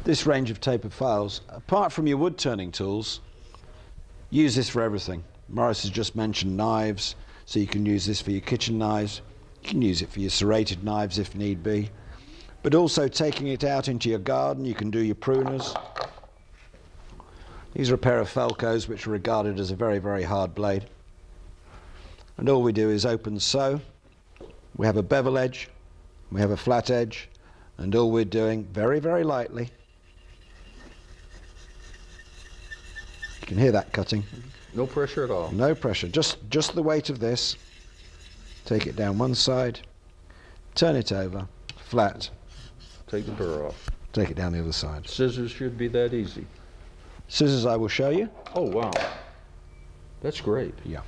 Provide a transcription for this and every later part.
this range of tapered files, apart from your wood turning tools, use this for everything. Morris has just mentioned knives, so you can use this for your kitchen knives. You can use it for your serrated knives if need be. But also taking it out into your garden, you can do your pruners. These are a pair of Felcos which are regarded as a very, very hard blade. And all we do is open so. We have a bevel edge, we have a flat edge, and all we're doing very, very lightly. You can hear that cutting. No pressure at all. No pressure, just the weight of this. Take it down one side, turn it over, flat. Take the burr off. Take it down the other side. Scissors should be that easy. Scissors I will show you. Oh, wow. That's great. Yeah.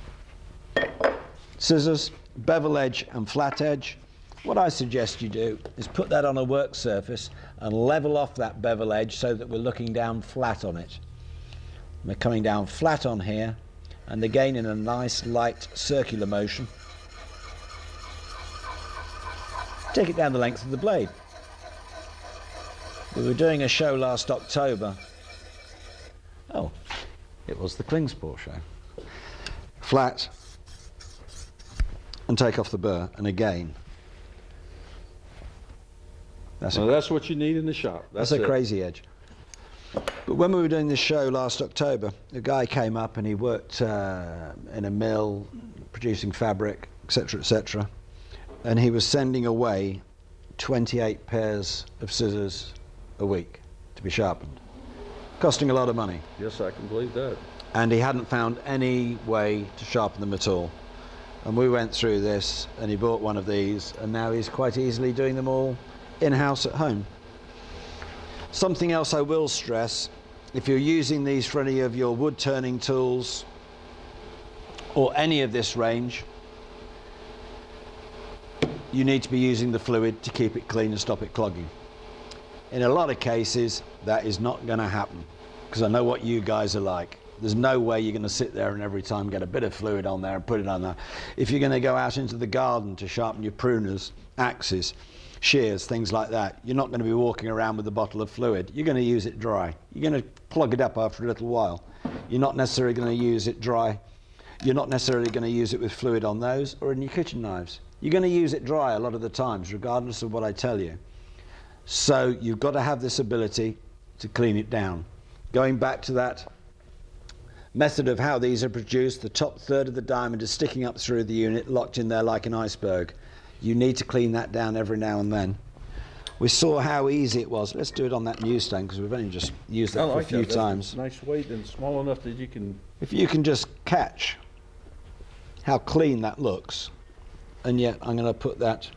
Scissors, bevel edge and flat edge. What I suggest you do is put that on a work surface and level off that bevel edge so that we're looking down flat on it. We're coming down flat on here, and again in a nice light circular motion. Take it down the length of the blade. We were doing a show last October. Oh, it was the Klingspor show. Flat, and take off the burr, and again. That's what you need in the shop. That's a crazy edge. But when we were doing this show last October, a guy came up and he worked in a mill producing fabric, etc., etc., and he was sending away 28 pairs of scissors a week to be sharpened, costing a lot of money. Yes, I can believe that. And he hadn't found any way to sharpen them at all. And we went through this, and he bought one of these, and now he's quite easily doing them all in-house at home. Something else I will stress, if you're using these for any of your wood turning tools or any of this range, you need to be using the fluid to keep it clean and stop it clogging. In a lot of cases, that is not going to happen, because I know what you guys are like. There's no way you're going to sit there and every time get a bit of fluid on there and put it on there. If you're going to go out into the garden to sharpen your pruners, axes, shears, things like that, you're not going to be walking around with a bottle of fluid. You're going to use it dry. You're going to plug it up after a little while. You're not necessarily going to use it dry. You're not necessarily going to use it with fluid on those or in your kitchen knives. You're going to use it dry a lot of the times, regardless of what I tell you. So you've got to have this ability to clean it down. Going back to that method of how these are produced, the top third of the diamond is sticking up through the unit, locked in there like an iceberg. You need to clean that down every now and then. We saw how easy it was. Let's do it on that new stone, because we've only just used that for a few times. Nice weight and small enough that you can... If you can just catch how clean that looks, and yet I'm going to put that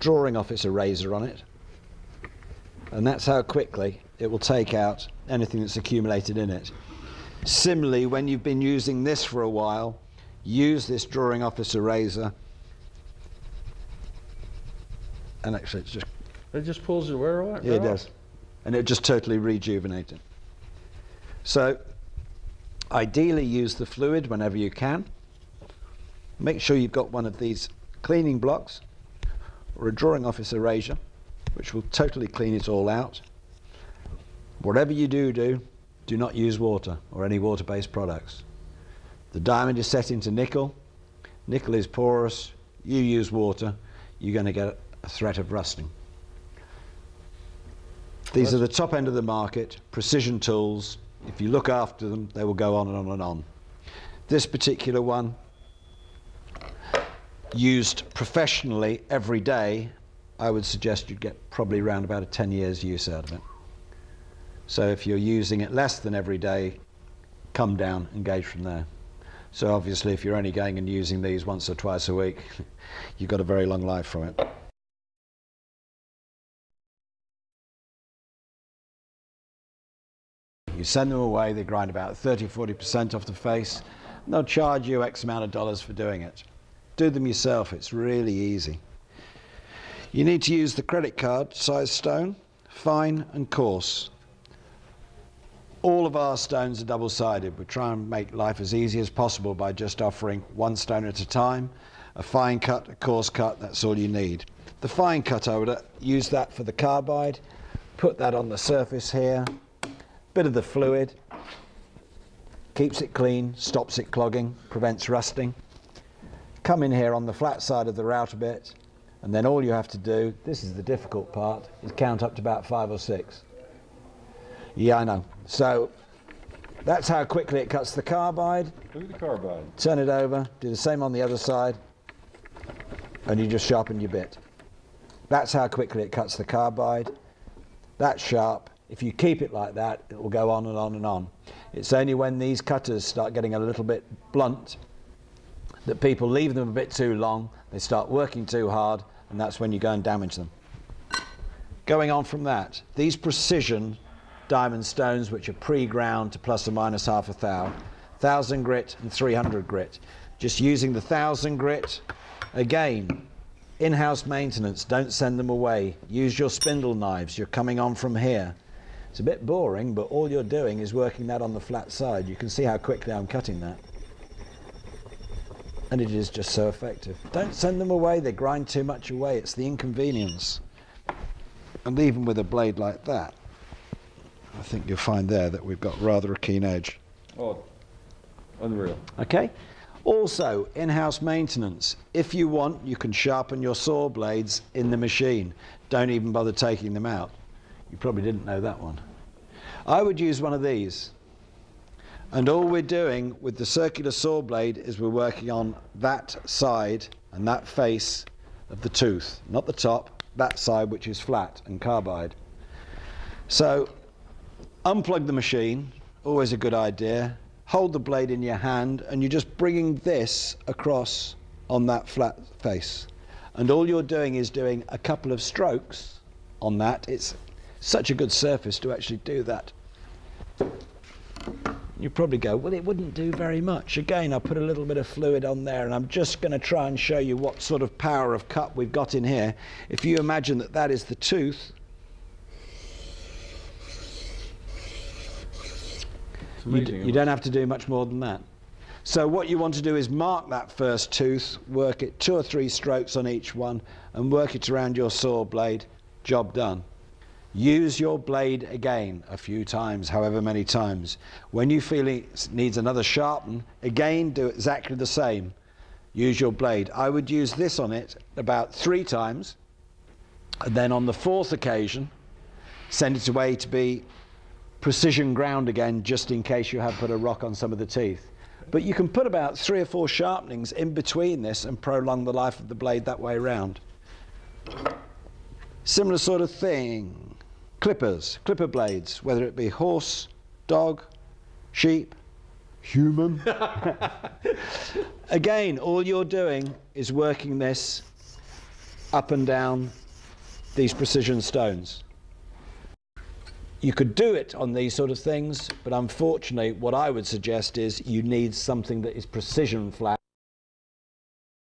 drawing office eraser on it, and that's how quickly it will take out anything that's accumulated in it. Similarly, when you've been using this for a while, use this drawing office eraser, and actually it just pulls the wear out. Yeah, it does, and it just totally rejuvenates it. So ideally use the fluid whenever you can. Make sure you've got one of these cleaning blocks or a drawing office eraser, which will totally clean it all out. Whatever you do not use water or any water-based products. The diamond is set into nickel. Nickel is porous. You use water, you're going to get a threat of rusting. These are the top end of the market, precision tools. If you look after them, they will go on and on and on. This particular one, used professionally every day, I would suggest you'd get probably around about a 10 years use out of it. So if you're using it less than every day, come down and gauge from there. So obviously if you're only going and using these once or twice a week, you've got a very long life from it. You send them away, they grind about 30–40% off the face, and they'll charge you X amount of dollars for doing it. Do them yourself, it's really easy. You need to use the credit card size stone, fine and coarse. All of our stones are double-sided. We try and make life as easy as possible by just offering one stone at a time, a fine cut, a coarse cut, that's all you need. The fine cut, I would use that for the carbide, put that on the surface here, bit of the fluid, keeps it clean, stops it clogging, prevents rusting. Come in here on the flat side of the router bit, and then all you have to do, this is the difficult part, is count up to about 5 or 6. Yeah, I know. So that's how quickly it cuts the carbide. Look at the carbide. Turn it over, do the same on the other side, and you just sharpen your bit. That's how quickly it cuts the carbide. That's sharp. If you keep it like that, it will go on and on and on. It's only when these cutters start getting a little bit blunt that people leave them a bit too long, they start working too hard, and that's when you go and damage them. Going on from that, these precision diamond stones, which are pre-ground to plus or minus half a thou, 1000 grit and 300 grit. Just using the 1000 grit, again, in-house maintenance, don't send them away. Use your spindle knives, you're coming on from here. It's a bit boring, but all you're doing is working that on the flat side. You can see how quickly I'm cutting that. And it is just so effective. Don't send them away, they grind too much away. It's the inconvenience. And even with a blade like that, I think you'll find there that we've got rather a keen edge. Oh, unreal. Okay. Also, in-house maintenance. If you want, you can sharpen your saw blades in the machine. Don't even bother taking them out. You probably didn't know that one. I would use one of these. And all we're doing with the circular saw blade is we're working on that side and that face of the tooth. Not the top, that side which is flat and carbide. So, unplug the machine, always a good idea. Hold the blade in your hand and you're just bringing this across on that flat face. And all you're doing is doing a couple of strokes on that. It's such a good surface to actually do that. You probably go, well, it wouldn't do very much. Again, I put a little bit of fluid on there and I'm just going to try and show you what sort of power of cut we've got in here. If you imagine that that is the tooth, you don't have to do much more than that. So what you want to do is mark that first tooth, work it 2 or 3 strokes on each one and work it around your saw blade. Job done. Use your blade again a few times, however many times. When you feel it needs another sharpen, again do exactly the same. Use your blade. I would use this on it about 3 times, and then on the 4th occasion, send it away to be precision ground again, just in case you have put a rock on some of the teeth. But you can put about 3 or 4 sharpenings in between this and prolong the life of the blade that way around. Similar sort of thing. Clippers, clipper blades, whether it be horse, dog, sheep, human. Again, all you're doing is working this up and down these precision stones. You could do it on these sort of things, but unfortunately what I would suggest is you need something that is precision flat.